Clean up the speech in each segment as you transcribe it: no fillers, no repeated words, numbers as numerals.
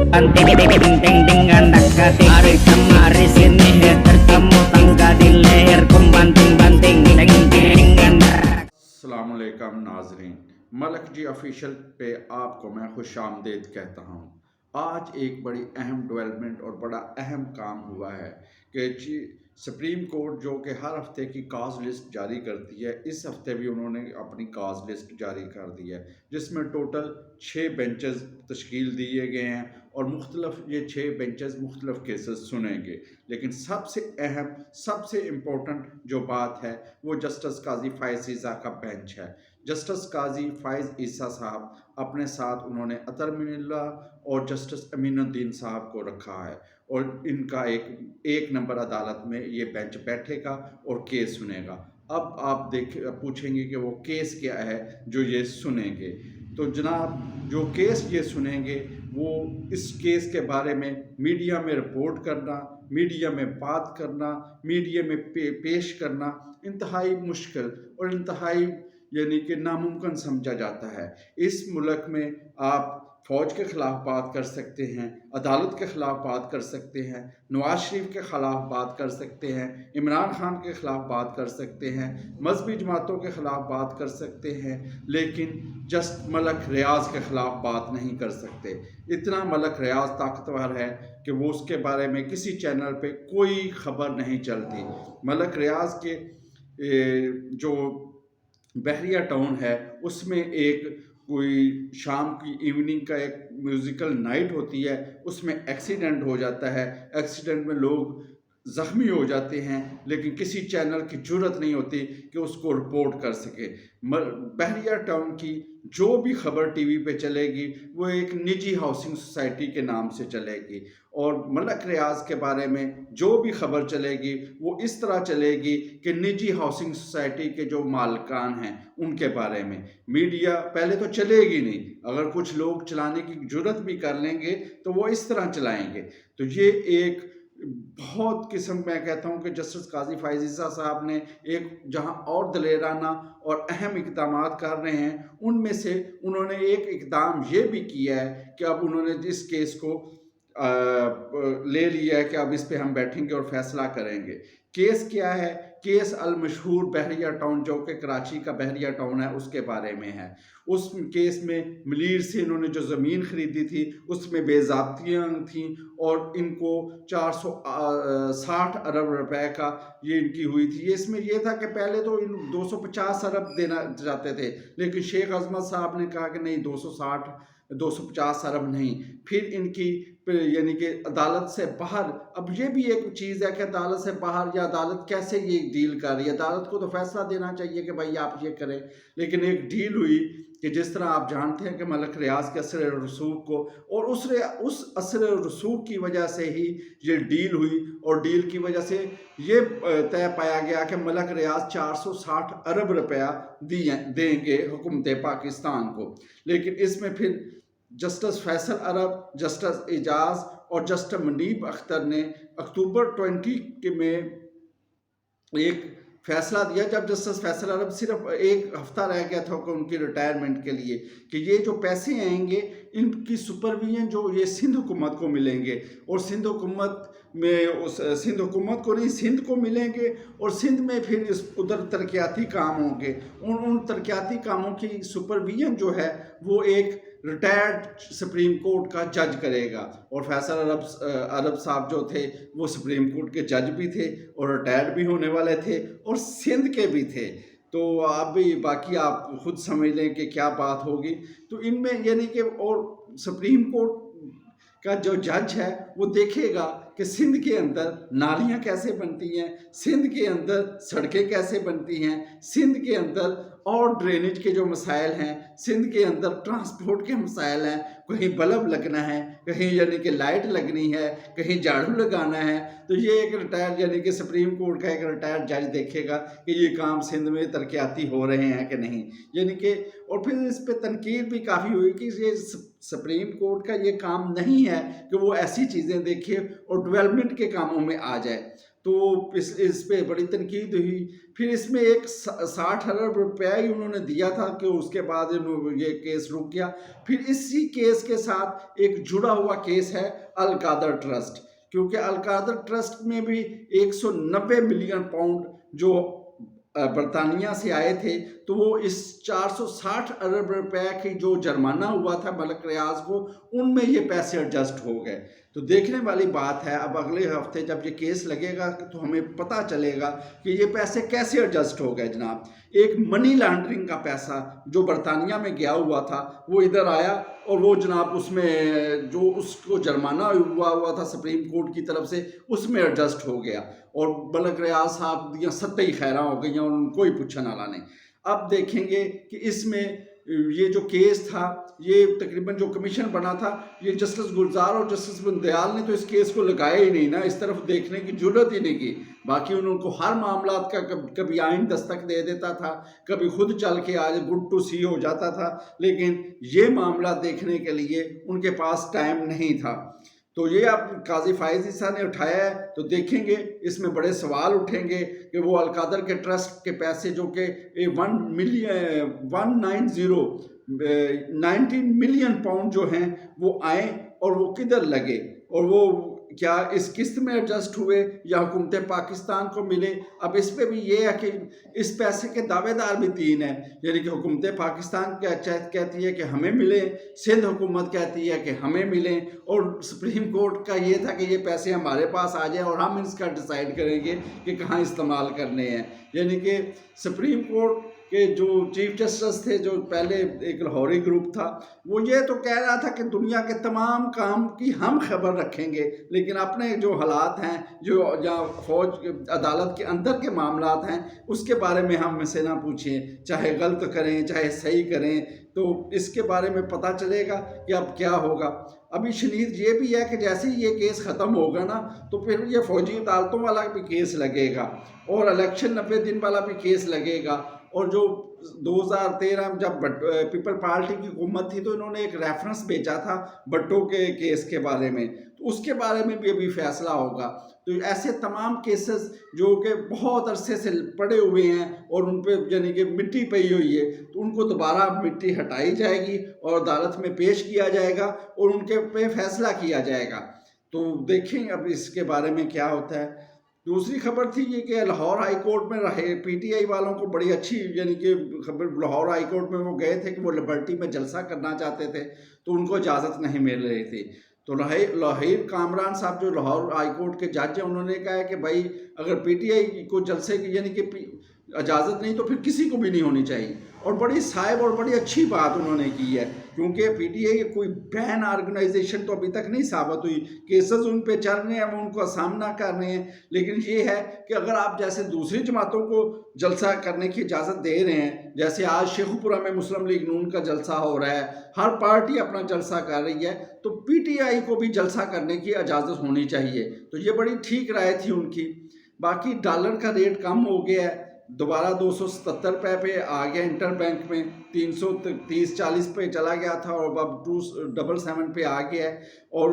Penting-ting-ting dekati hari kemari sini bertemu tangga di leher banting-banting ting-ting. السلام علیکم ناظرین، ملک جی official پہ آپ کو میں خوش آمدید کہتا ہوں۔ آج ایک بڑی اہم ڈیولپمنٹ اور بڑا اہم کام ہوا ہے کہ سپریم کورٹ جو کہ ہر ہفتے کی کاز لسٹ جاری کرتی ہے، اس ہفتے بھی انہوں نے اپنی کاز لسٹ جاری کر دی ہے، جس میں ٹوٹل 6 بینچز تشکیل دیے گئے ہیں اور یہ 6 بینچز مختلف کیسز سنیں گے۔ لیکن سب سے اہم، سب سے امپورٹنٹ جو بات ہے وہ جسٹس قاضی فائز عیسیٰ کا بینچ ہے۔ جسٹس قاضی فائز عیسیٰ صاحب اپنے ساتھ انہوں نے اطہر من اللہ اور جسٹس امین الدین صاحب کو رکھا ہے، اور ان کا ایک نمبر عدالت میں یہ بینچ بیٹھے گا اور کیس سنے گا۔ اب آپ پوچھیں گے کہ وہ کیس کیا ہے جو یہ سنیں گے۔ تو جناب، جو کیس یہ سنیں گے وہ اس کیس کے بارے میں میڈیا میں رپورٹ کرنا، میڈیا میں بات کرنا، میڈیا میں پیش کرنا انتہائی مشکل اور انتہائی یعنی کہ ناممکن سمجھا جاتا ہے۔ اس ملک میں آپ فوج کے خلاف بات کر سکتے ہیں، عدالت کے خلاف بات کر سکتے ہیں، نواز شریف کے خلاف بات کر سکتے ہیں، عمران خان کے خلاف بات کر سکتے ہیں، مذہبی جماعتوں کے خلاف بات کر سکتے ہیں، لیکن جسٹ ملک ریاض کے خلاف بات نہیں کر سکتے۔ اتنا ملک ریاض طاقتور ہے کہ وہ اس کے بارے میں کسی چینل پہ کوئی خبر نہیں چلتی۔ ملک ریاض کے جو بحریہ ٹاؤن ہے اس میں کوئی شام کی ایوننگ کا ایک میوزیکل نائٹ ہوتی ہے، اس میں ایکسیڈنٹ ہو جاتا ہے۔ ایکسیڈنٹ میں لوگ زخمی ہو جاتے ہیں، لیکن کسی چینل کی جرات نہیں ہوتی کہ اس کو رپورٹ کر سکے۔ بحریہ ٹاؤن کی جو بھی خبر ٹی وی پہ چلے گی وہ ایک نجی ہاؤسنگ سوسائٹی کے نام سے چلے گی، اور ملک ریاض کے بارے میں جو بھی خبر چلے گی وہ اس طرح چلے گی کہ نجی ہاؤسنگ سوسائٹی کے جو مالکان ہیں ان کے بارے میں میڈیا پہلے تو چلے گی نہیں۔ اگر کچھ لوگ چلانے کی جرات بھی کر لیں گے تو وہ اس طرح چلائیں گے۔ تو یہ ایک بہت قسم، میں کہتا ہوں کہ جسٹس قاضی فائز عیسیٰ صاحب نے ایک جہاں اور دلیرانہ اور اہم اقدامات کر رہے ہیں، ان میں سے انہوں نے ایک اقدام یہ بھی کیا ہے کہ اب انہوں نے اس کیس کو لے لیا ہے کہ اب اس پہ ہم بیٹھیں گے اور فیصلہ کریں گے۔ کیس کیا ہے؟ کیس المشہور بحریہ ٹاؤن جو کہ کراچی کا بحریہ ٹاؤن ہے اس کے بارے میں ہے۔ اس کیس میں ملیر سے انہوں نے جو زمین خریدی تھی اس میں بے ضابطیاں تھیں، اور ان کو 460 ارب روپے کا یہ ان کی ہوئی تھی۔ اس میں یہ تھا کہ پہلے تو 250 ارب دینا چاہتے تھے، لیکن شیخ عظمت صاحب نے کہا کہ نہیں، 250 ارب نہیں۔ پھر ان کی یعنی کہ عدالت سے باہر، اب یہ بھی ایک چیز ہے کہ عدالت سے باہر یا عدالت کیسے یہ ڈیل کر رہی ہے۔ عدالت کو تو فیصلہ دینا چاہیے کہ بھائی آپ یہ کریں، لیکن ایک ڈیل ہوئی کہ جس طرح آپ جانتے ہیں کہ ملک ریاض کے اثر رسوخ کو، اور اس اثر رسوخ کی وجہ سے ہی یہ ڈیل ہوئی، اور ڈیل کی وجہ سے یہ طے پایا گیا کہ ملک ریاض 460 ارب روپیہ دیں گے حکومت پاکستان کو۔ لیکن اس میں پھر جسٹس فیصل عرب، جسٹس اعجاز اور جسٹس منیب اختر نے اکتوبر 20 میں ایک فیصلہ دیا، جب جسٹس فیصل عرب صرف ایک ہفتہ رہ گیا تھا کہ ان کی ریٹائرمنٹ کے لیے، کہ یہ جو پیسے آئیں گے ان کی سپرویژن جو یہ سندھ حکومت کو ملیں گے، اور سندھ حکومت کو نہیں، سندھ کو ملیں گے، اور سندھ میں پھر ادھر ترقیاتی کام ہوں گے۔ ان ترقیاتی کاموں کی سپرویژن جو ہے وہ ایک ریٹائرڈ سپریم کورٹ کا جج کرے گا، اور فیصل عرب صاحب جو تھے وہ سپریم کورٹ کے جج بھی تھے اور ریٹائرڈ بھی ہونے والے تھے اور سندھ کے بھی تھے۔ تو اب بھی باقی آپ خود سمجھ لیں کہ کیا بات ہوگی۔ تو ان میں یعنی کہ اور سپریم کورٹ کا جو جج ہے وہ دیکھے گا کہ سندھ کے اندر نالیاں کیسے بنتی ہیں، سندھ کے اندر سڑکیں کیسے بنتی ہیں، سندھ کے اندر اور ڈرینیج کے جو مسائل ہیں، سندھ کے اندر ٹرانسپورٹ کے مسائل ہیں، کہیں بلب لگنا ہے، کہیں یعنی کہ لائٹ لگنی ہے، کہیں جھاڑو لگانا ہے۔ تو یہ ایک ریٹائر یعنی کہ سپریم کورٹ کا ایک ریٹائرڈ جج دیکھے گا کہ یہ کام سندھ میں ترقیاتی ہو رہے ہیں کہ نہیں، یعنی کہ۔ اور پھر اس پہ تنقید بھی کافی ہوئی کہ یہ سپریم کورٹ کا یہ کام نہیں ہے کہ وہ ایسی چیزیں دیکھے اور ڈیولپمنٹ کے کاموں میں آ جائے۔ تو اس پہ بڑی تنقید ہوئی. پھر اس میں ایک 60 ارب روپیہ ہی انہوں نے دیا تھا کہ اس کے بعد یہ کیس رک گیا. پھر اسی کیس کے ساتھ ایک جڑا ہوا کیس ہے القادر ٹرسٹ، کیونکہ القادر ٹرسٹ میں بھی 190 ملین پاؤنڈ جو برطانیہ سے آئے تھے، تو وہ اس 460 ارب روپے کی جو جرمانہ ہوا تھا ملک ریاض کو، ان میں یہ پیسے ایڈجسٹ ہو گئے. تو دیکھنے والی بات ہے اب اگلے ہفتے جب یہ کیس لگے گا تو ہمیں پتہ چلے گا کہ یہ پیسے کیسے ایڈجسٹ ہو گئے. جناب ایک منی لانڈرنگ کا پیسہ جو برطانیہ میں گیا ہوا تھا وہ ادھر آیا، اور وہ جناب اس میں جو اس کو جرمانہ ہوا تھا سپریم کورٹ کی طرف سے، اس میں ایڈجسٹ ہو گیا، اور ملک ریاض صاحب دیاں ستّی خیراں ہو گئیں اور ان کوئی پوچھنے والا نہیں. اب دیکھیں گے کہ اس میں یہ جو کیس تھا، یہ تقریباً جو کمیشن بنا تھا، یہ جسٹس گلزار اور جسٹس بندیال نے تو اس کیس کو لگایا ہی نہیں نا، اس طرف دیکھنے کی جرت ہی نہیں کی. باقی انہوں کو ہر معاملات کا کبھی آئین دستک دے دیتا تھا، کبھی خود چل کے آج گڈ ٹو سی ہو جاتا تھا، لیکن یہ معاملہ دیکھنے کے لیے ان کے پاس ٹائم نہیں تھا. تو یہ اب قاضی فائز عیسیٰ نے اٹھایا ہے، تو دیکھیں گے اس میں بڑے سوال اٹھیں گے کہ وہ القادر کے ٹرسٹ کے پیسے جو کہ 19 ملین پاؤنڈ جو ہیں وہ آئیں اور وہ کدھر لگے، اور وہ کیا اس قسط میں ایڈجسٹ ہوئے یا حکومت پاکستان کو ملے. اب اس پہ بھی یہ ہے کہ اس پیسے کے دعوے دار بھی 3 ہیں، یعنی کہ حکومت پاکستان کہتی ہے کہ ہمیں ملیں، سندھ حکومت کہتی ہے کہ ہمیں ملیں، اور سپریم کورٹ کا یہ تھا کہ یہ پیسے ہمارے پاس آ جائیں اور ہم اس کا ڈیسائیڈ کریں گے کہ کہاں استعمال کرنے ہیں. یعنی کہ سپریم کورٹ کہ جو چیف جسٹس تھے، جو پہلے ایک لاہوری گروپ تھا، وہ یہ تو کہہ رہا تھا کہ دنیا کے تمام کام کی ہم خبر رکھیں گے، لیکن اپنے جو حالات ہیں، جو یا فوج عدالت کے اندر کے معاملات ہیں، اس کے بارے میں ہم سے نہ پوچھیں، چاہے غلط کریں چاہے صحیح کریں. تو اس کے بارے میں پتہ چلے گا کہ اب کیا ہوگا. ابھی شنید یہ بھی ہے کہ جیسے ہی یہ کیس ختم ہوگا نا، تو پھر یہ فوجی عدالتوں والا بھی کیس لگے گا، اور الیکشن 90 دن والا بھی کیس لگے گا. اور جو 2013 میں جب پیپل پارٹی کی حکومت تھی تو انہوں نے ایک ریفرنس بھیجا تھا بھٹو کے کیس کے بارے میں، تو اس کے بارے میں بھی ابھی فیصلہ ہوگا. تو ایسے تمام کیسز جو کہ بہت عرصے سے پڑے ہوئے ہیں اور ان پہ یعنی کہ مٹی پئی ہوئی ہے، تو ان کو دوبارہ مٹی ہٹائی جائے گی اور عدالت میں پیش کیا جائے گا اور ان کے پہ فیصلہ کیا جائے گا. تو دیکھیں اب اس کے بارے میں کیا ہوتا ہے. دوسری خبر تھی یہ کہ لاہور ہائی کورٹ میں رہے پی ٹی آئی والوں کو بڑی اچھی یعنی کہ خبر، لاہور ہائی کورٹ میں وہ گئے تھے کہ وہ لبرٹی میں جلسہ کرنا چاہتے تھے، تو ان کو اجازت نہیں مل رہی تھی. تو لاہور کامران صاحب جو لاہور ہائی کورٹ کے جج ہیں، انہوں نے کہا ہے کہ بھائی اگر پی ٹی آئی کو جلسے کی یعنی کہ اجازت نہیں تو پھر کسی کو بھی نہیں ہونی چاہیے. اور بڑی صاحب اور بڑی اچھی بات انہوں نے کی ہے، کیونکہ پی ٹی آئی کوئی بین آرگنائزیشن تو ابھی تک نہیں ثابت ہوئی، کیسز ان پہ چل رہے ہیں، وہ ان کا سامنا کر رہے ہیں. لیکن یہ ہے کہ اگر آپ جیسے دوسری جماعتوں کو جلسہ کرنے کی اجازت دے رہے ہیں، جیسے آج شیخو پورہ میں مسلم لیگ نون کا جلسہ ہو رہا ہے، ہر پارٹی اپنا جلسہ کر رہی ہے، تو پی ٹی آئی کو بھی جلسہ کرنے کی اجازت ہونی چاہیے. تو یہ بڑی ٹھیک رائے تھی ان کی. باقی ڈالر کا ریٹ کم ہو گیا ہے، دوبارہ 277 روپے پہ آ گیا انٹر بینک میں، 330-40 پہ چلا گیا تھا اور اب 277 پہ آ گیا ہے. اور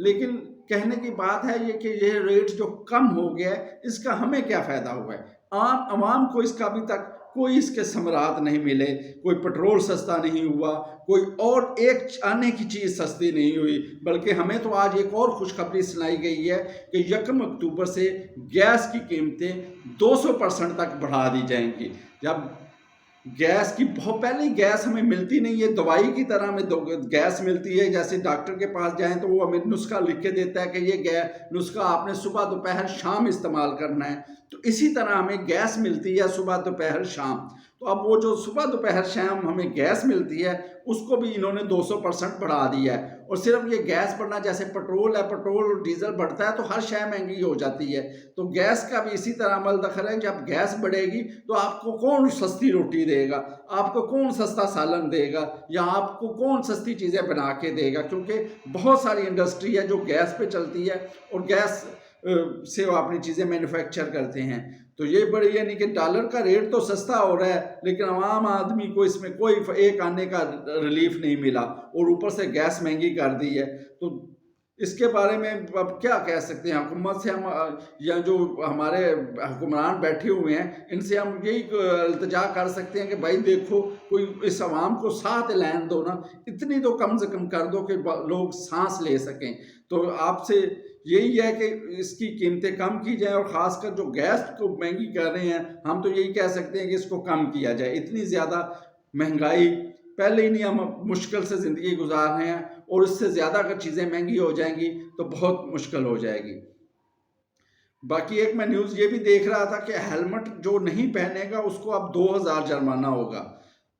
لیکن کہنے کی بات ہے یہ کہ یہ ریٹ جو کم ہو گیا ہے، اس کا ہمیں کیا فائدہ ہوا ہے؟ عام عوام کو اس کا ابھی تک کوئی اس کے ثمرات نہیں ملے. کوئی پٹرول سستا نہیں ہوا، کوئی اور ایک آنے کی چیز سستی نہیں ہوئی، بلکہ ہمیں تو آج ایک اور خوشخبری سنائی گئی ہے کہ 1 اکتوبر سے گیس کی قیمتیں 200% تک بڑھا دی جائیں گی. جب گیس کی بہت پہلے گیس ہمیں ملتی نہیں ہے، دوائی کی طرح ہمیں گیس ملتی ہے، جیسے ڈاکٹر کے پاس جائیں تو وہ ہمیں نسخہ لکھ کے دیتا ہے کہ یہ نسخہ آپ نے صبح دوپہر شام استعمال کرنا ہے. تو اسی طرح ہمیں گیس ملتی ہے صبح دوپہر شام. تو اب وہ جو صبح دوپہر شام ہمیں گیس ملتی ہے اس کو بھی انہوں نے 200% بڑھا دیا ہے. اور صرف یہ گیس بڑھنا، جیسے پٹرول ہے، پٹرول اور ڈیزل بڑھتا ہے تو ہر شے مہنگی ہو جاتی ہے. تو گیس کا بھی اسی طرح عمل دخل ہے. جب گیس بڑھے گی تو آپ کو کون سستی روٹی دے گا، آپ کو کون سستا سالن دے گا، یا آپ کو کون سستی چیزیں بنا کے دے گا؟ کیونکہ بہت ساری انڈسٹری ہے جو گیس پہ چلتی ہے اور گیس سے وہ اپنی چیزیں مینوفیکچر کرتے ہیں. تو یہ بڑی یعنی کہ ڈالر کا ریٹ تو سستا ہو رہا ہے، لیکن عوام آدمی کو اس میں کوئی ایک آنے کا ریلیف نہیں ملا، اور اوپر سے گیس مہنگی کر دی ہے. تو اس کے بارے میں اب کیا کہہ سکتے ہیں؟ حکومت سے ہم یا جو ہمارے حکمران بیٹھے ہوئے ہیں ان سے ہم یہی التجا کر سکتے ہیں کہ بھائی دیکھو کوئی اس عوام کو ساتھ لین دو نا، اتنی تو کم سے کم کر دو کہ لوگ سانس لے سکیں۔ تو آپ سے یہی ہے کہ اس کی قیمتیں کم کی جائیں، اور خاص کر جو گیس کو مہنگی کر رہے ہیں ہم تو یہی کہہ سکتے ہیں کہ اس کو کم کیا جائے۔ اتنی زیادہ مہنگائی پہلے ہی نہیں ہم مشکل سے زندگی گزار رہے ہیں، اور اس سے زیادہ اگر چیزیں مہنگی ہو جائیں گی تو بہت مشکل ہو جائے گی۔ باقی ایک میں نیوز یہ بھی دیکھ رہا تھا کہ ہیلمٹ جو نہیں پہنے گا اس کو اب 2000 جرمانہ ہوگا۔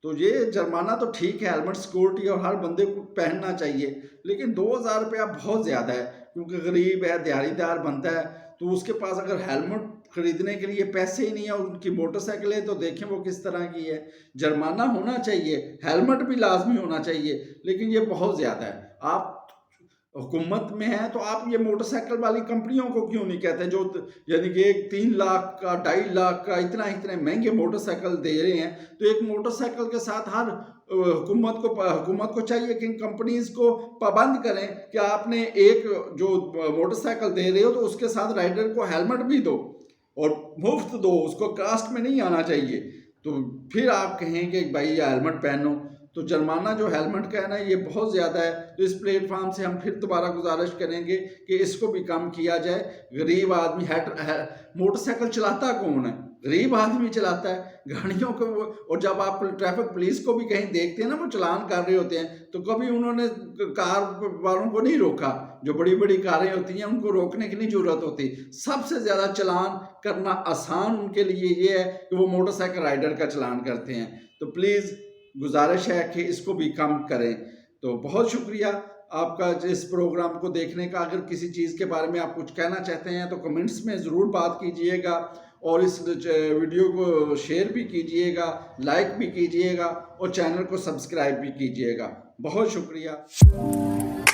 تو یہ جرمانہ تو ٹھیک ہے، ہیلمٹ سیکورٹی اور ہر بندے کو پہننا چاہیے، لیکن 2000 روپیہ بہت زیادہ ہے، کیونکہ غریب ہے، دیہڑی دار بنتا ہے، تو اس کے پاس اگر ہیلمٹ خریدنے کے لیے پیسے ہی نہیں ہیں، اور ان کی موٹر سائیکلیں تو دیکھیں وہ کس طرح کی ہے۔ جرمانہ ہونا چاہیے، ہیلمٹ بھی لازمی ہونا چاہیے، لیکن یہ بہت زیادہ ہے۔ آپ حکومت میں ہیں تو آپ یہ موٹر سائیکل والی کمپنیوں کو کیوں نہیں کہتے، جو یعنی کہ ایک 3 لاکھ کا 2.5 لاکھ کا اتنے مہنگے موٹر سائیکل دے رہے ہیں، تو ایک موٹر سائیکل کے ساتھ ہر حکومت کو چاہیے کہ ان کمپنیز کو پابند کریں کہ آپ نے ایک جو موٹر سائیکل دے رہے ہو تو اس کے ساتھ رائڈر کو ہیلمٹ بھی دو، اور مفت دو، اس کو کاسٹ میں نہیں آنا چاہیے۔ تو پھر آپ کہیں کہ بھائی یہ ہیلمٹ پہنو۔ تو جرمانہ جو ہیلمٹ کا ہے نا یہ بہت زیادہ ہے، تو اس پلیٹ فارم سے ہم پھر دوبارہ گزارش کریں گے کہ اس کو بھی کم کیا جائے۔ غریب آدمی موٹر سائیکل چلاتا کون ہے؟ غریب آدمی چلاتا ہے گاڑیوں کو، اور جب آپ ٹریفک پولیس کو بھی کہیں دیکھتے ہیں نا وہ چلان کر رہے ہوتے ہیں تو کبھی انہوں نے کار والوں کو نہیں روکا، جو بڑی بڑی کاریں ہوتی ہیں ان کو روکنے کی نہیں ضرورت ہوتی۔ سب سے زیادہ چلان کرنا آسان ان کے لیے یہ ہے کہ وہ موٹر سائیکل رائڈر کا چلان کرتے ہیں۔ تو پلیز گزارش ہے کہ اس کو بھی کم کریں۔ تو بہت شکریہ آپ کا اس پروگرام کو دیکھنے کا۔ اگر کسی چیز کے بارے میں آپ کچھ کہنا چاہتے ہیں تو کمنٹس میں ضرور بات کیجئے گا، اور اس ویڈیو کو شیئر بھی کیجئے گا، لائک بھی کیجئے گا، اور چینل کو سبسکرائب بھی کیجئے گا۔ بہت شکریہ۔